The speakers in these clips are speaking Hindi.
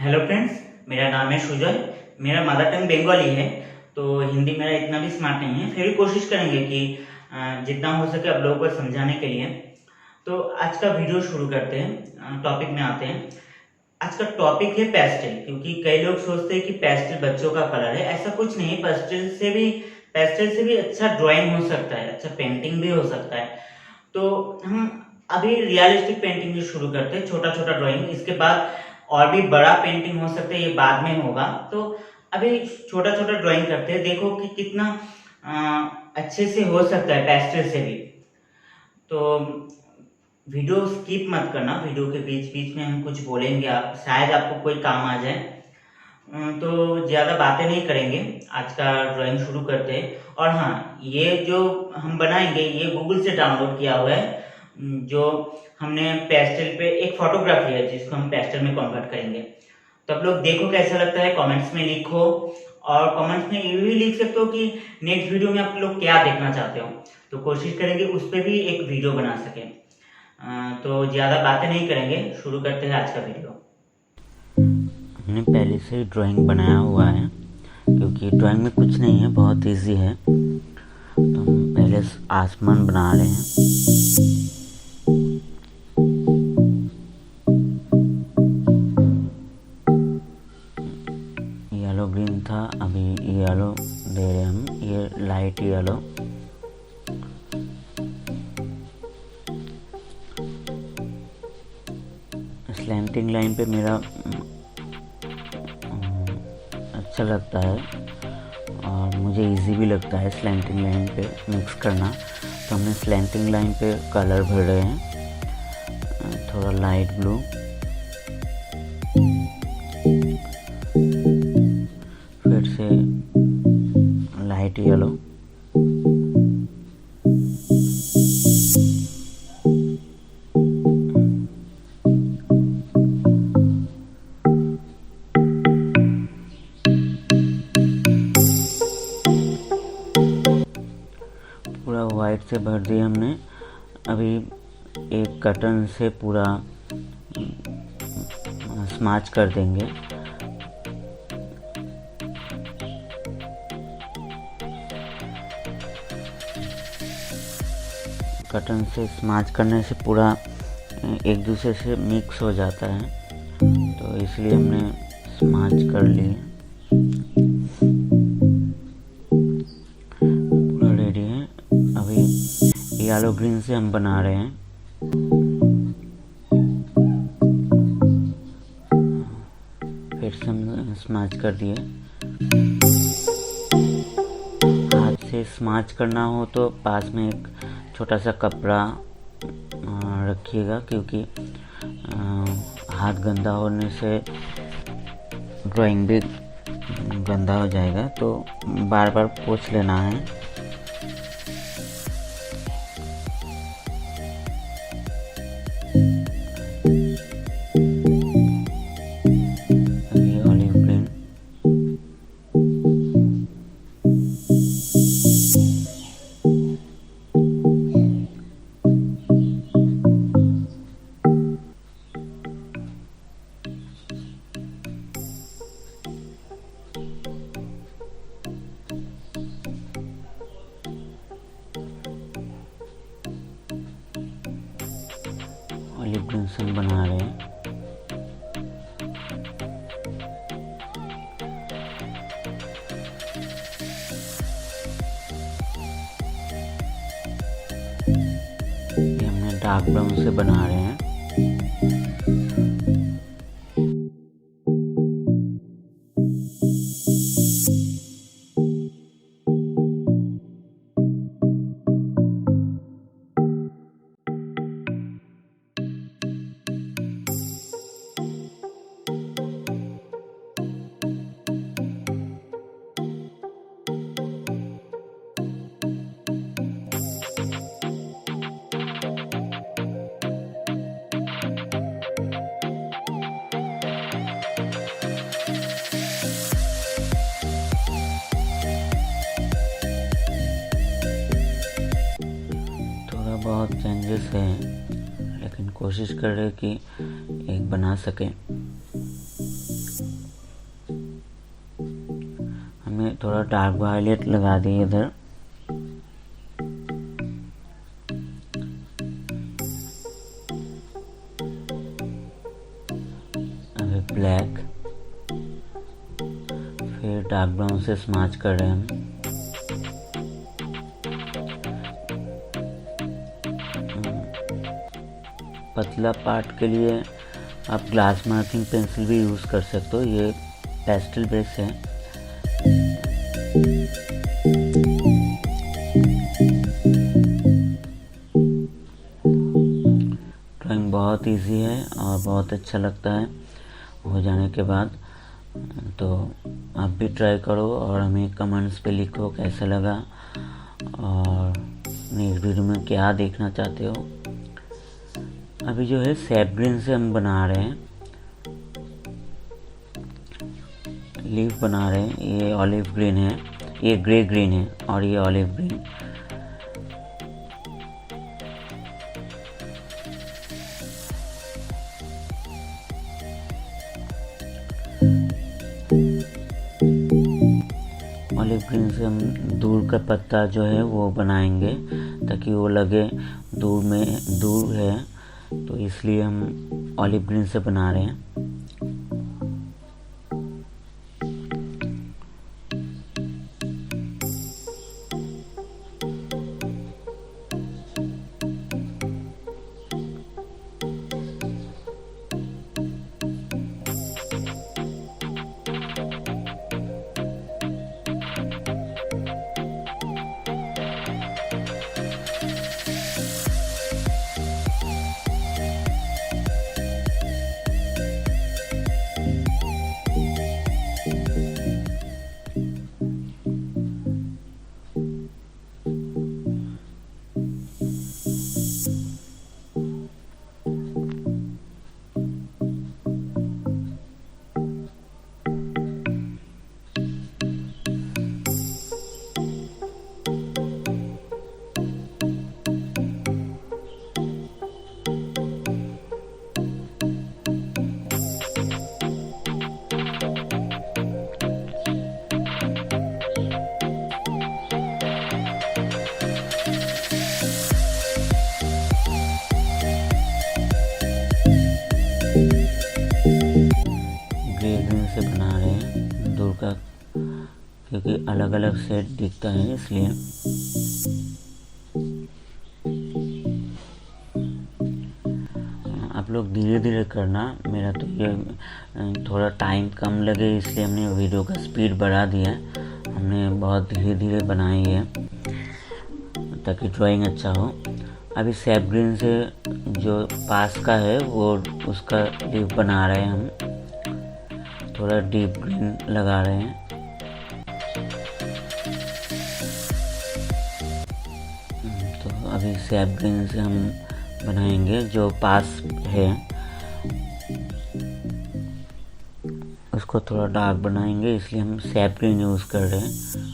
हेलो फ्रेंड्स, मेरा नाम है सुजय। मेरा मदर टंग बंगाली है, तो हिंदी मेरा इतना भी स्मार्ट नहीं है। फिर भी कोशिश करेंगे कि जितना हो सके आप लोगों को समझाने के लिए। तो आज का वीडियो शुरू करते हैं, टॉपिक में आते हैं। आज का टॉपिक है पेस्टल, क्योंकि कई लोग सोचते हैं कि पेस्टल बच्चों का कलर है। ऐसा कुछ नहीं है। पेस्टल से भी अच्छा ड्राइंग हो सकता है, अच्छा पेंटिंग भी हो सकता है। तो हम अभी रियलिस्टिक पेंटिंग से शुरू करते हैं, छोटा छोटा ड्राइंग। इसके बाद और भी बड़ा पेंटिंग हो सकता है, ये बाद में होगा। तो अभी छोटा छोटा ड्राइंग करते हैं, देखो कि कितना अच्छे से हो सकता है पेस्टल से भी। तो वीडियो स्किप मत करना, वीडियो के बीच बीच में हम कुछ बोलेंगे, आप शायद आपको कोई काम आ जाए। तो ज़्यादा बातें नहीं करेंगे, आज का ड्राइंग शुरू करते हैं। और हाँ, ये जो हम बनाएंगे ये गूगल से डाउनलोड किया हुआ है। जो हमने पेस्टल पे एक फोटोग्राफी है जिसको हम पेस्टल में कन्वर्ट करेंगे। तो आप लोग देखो कैसा लगता है, कमेंट्स में लिखो। और कमेंट्स में ये भी लिख सकते हो कि नेक्स्ट वीडियो में आप लोग क्या देखना चाहते हो, तो कोशिश करेंगे उस पर भी एक वीडियो बना सकें। तो ज़्यादा बातें नहीं करेंगे, शुरू करते हैं आज का वीडियो। हमने पहले से ड्राइंग बनाया हुआ है, क्योंकि ड्राइंग में कुछ नहीं है, बहुत इजी है। तो हम पहले आसमान बना रहे हैं। येलो ग्रीन था, अभी येलो दे रहे हैं हम, ये लाइट येलो। स्लैंटिंग लाइन पे मेरा अच्छा लगता है और मुझे इजी भी लगता है स्लैंटिंग लाइन पे मिक्स करना। तो हमने स्लैंटिंग लाइन पे कलर भर रहे हैं, थोड़ा लाइट ब्लू, फिर से लाइट येलो, पूरा वाइट से भर दिया हमने। अभी एक कटन से पूरा स्माच कर देंगे। कटन से स्माच करने से पूरा एक दूसरे से मिक्स हो जाता है, तो इसलिए हमने स्माच कर लिए। पूरा रेडी है। अभी येलो ग्रीन से हम बना रहे हैं। फिर से हम स्माच कर दिए। हाथ से स्माच करना हो तो पास में एक छोटा सा कपड़ा रखिएगा, क्योंकि हाथ गंदा होने से ड्राइंग भी गंदा हो जाएगा, तो बार बार पोंछ लेना है। ये ऑलिव ग्रीन, ऑलिव ग्रीन से हम बना रहे हैं। ये हमने डार्क ब्राउन से बना रहे हैं। बहुत चेंजेस हैं, लेकिन कोशिश कर रहे कि एक बना सकें। में थोड़ा डार्क वायलेट लगा दिए इधर। अभी ब्लैक, फिर डार्क ब्राउन से स्माच कर रहे हैं हम। पतला पार्ट के लिए आप ग्लास मार्किंग पेंसिल भी यूज़ कर सकते हो, ये पेस्टल बेस है। ड्राइंग बहुत इजी है और बहुत अच्छा लगता है हो जाने के बाद। तो आप भी ट्राई करो और हमें कमेंट्स पे लिखो कैसा लगा और नेक्स्ट वीडियो में क्या देखना चाहते हो। अभी जो है सैप ग्रीन से हम बना रहे हैं, लीफ बना रहे हैं। ये ऑलिव ग्रीन है, ये ग्रे ग्रीन है और ये ऑलिव ग्रीन। ऑलिव ग्रीन से हम दूर का पत्ता जो है वो बनाएंगे ताकि वो लगे दूर है, तो इसलिए हम ऑलिव ग्रीन से बना रहे हैं। से बना रहे हैं दूर का, क्योंकि अलग अलग सेट दिखता है इसलिए। आप लोग धीरे धीरे करना, मेरा तो ये थोड़ा टाइम कम लगे इसलिए हमने वीडियो का स्पीड बढ़ा दिया है। हमने बहुत धीरे धीरे बनाई है ताकि ड्राइंग अच्छा हो। अभी सैप ग्रीन से जो पास का है वो उसका लीफ बना रहे हैं हम, थोड़ा डीप ग्रीन लगा रहे हैं। तो अभी सैप ग्रीन से हम बनाएंगे जो पास है, उसको थोड़ा डार्क बनाएंगे इसलिए हम सैप ग्रीन यूज़ कर रहे हैं।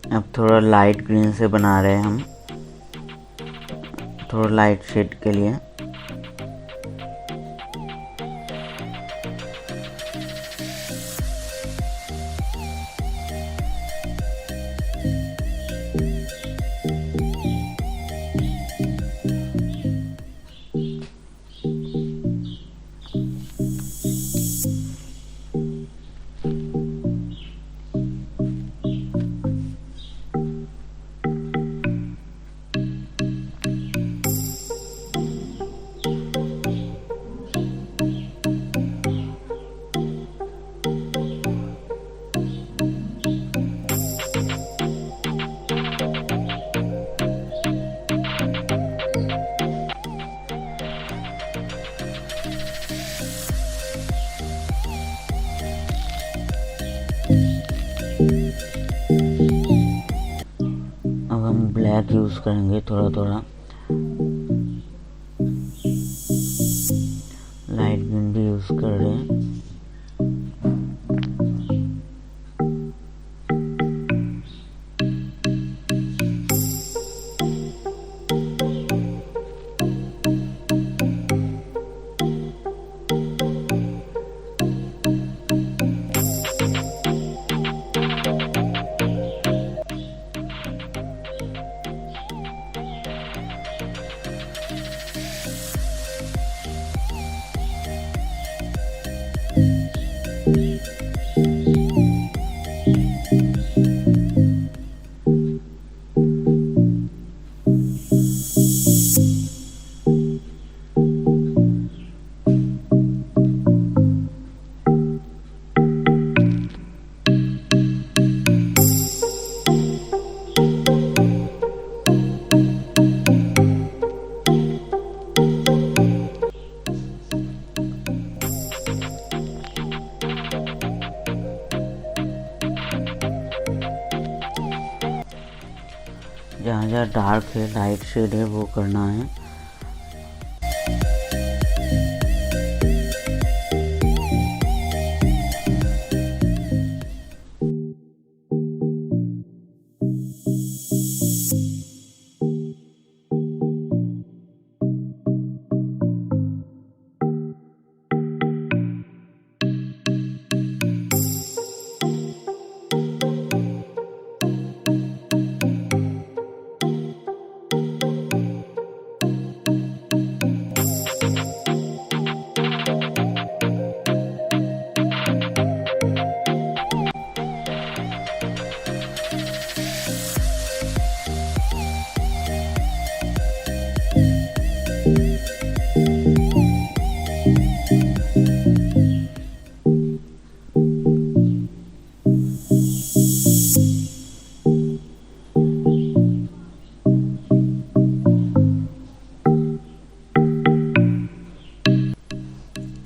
अब थोड़ा लाइट ग्रीन से बना रहे हैं हम, थोड़ा लाइट शेड के लिए। ब्लैक यूज़ करेंगे, थोड़ा थोड़ा लाइट ग्रीन भी यूज़ कर रहे हैं। जहाँ जहाँ डार्क है, लाइट शेड है, वो करना है।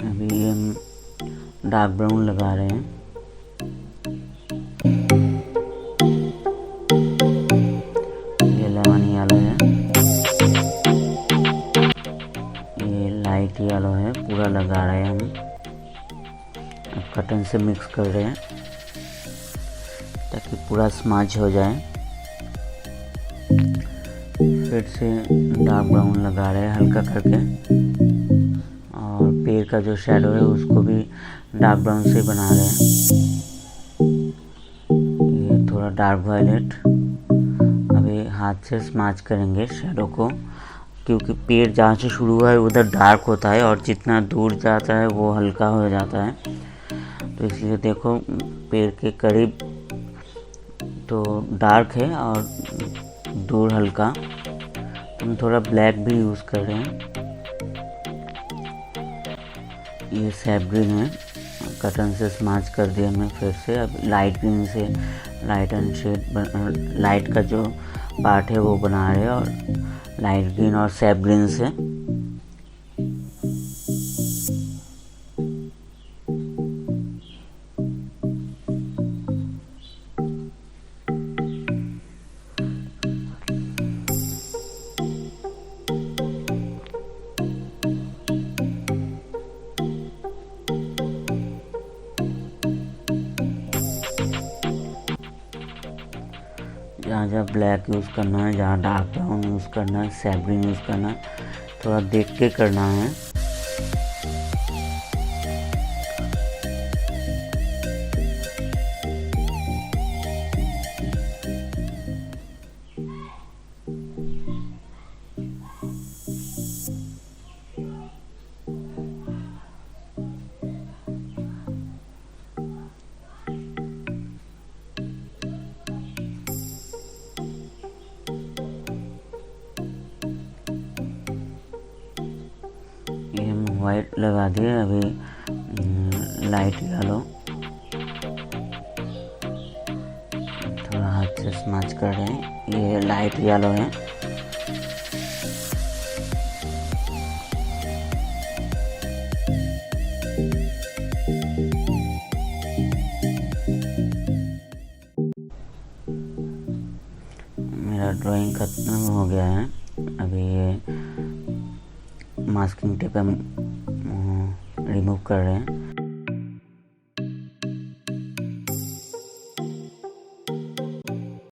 अभी हम डार्क ब्राउन लगा रहे हैं। ये लेमन येलो है, ये लाइट येलो है, पूरा लगा रहे हैं हम। अब कटन से मिक्स कर रहे हैं ताकि पूरा स्मच हो जाए। फिर से डार्क ब्राउन लगा रहे हैं हल्का करके, और पेड़ का जो शैडो है उसको भी डार्क ब्राउन से बना रहे हैं। ये थोड़ा डार्क वायलेट। अभी हाथ से स्मच करेंगे शैडो को, क्योंकि पेड़ जहाँ से शुरू हुआ है उधर डार्क होता है और जितना दूर जाता है वो हल्का हो जाता है। तो इसलिए देखो, पेड़ के करीब तो डार्क है और दूर हल्का। हम थोड़ा ब्लैक भी यूज़ कर रहे हैं। ये सैप ग्रीन है, कटन से स्मच कर दिया मैं फिर से। अब लाइट ग्रीन से लाइट एंड शेड, लाइट का जो पार्ट है वो बना रहे हैं, और लाइट ग्रीन और सैप ग्रीन से। जहाँ जहाँ ब्लैक यूज़ करना है, जहाँ डार्क ब्राउन यूज़ करना है, सैप ग्रीन यूज़ करना है, थोड़ा देख के करना है। ये हम वाइट लगा दिए। अभी लाइट येलो, थोड़ा हाथ से स्मच कर रहे हैं। ये लाइट येलो है। मेरा ड्राइंग खत्म हो गया है। अभी ये मास्किंग टेप हम रिमूव कर रहे हैं।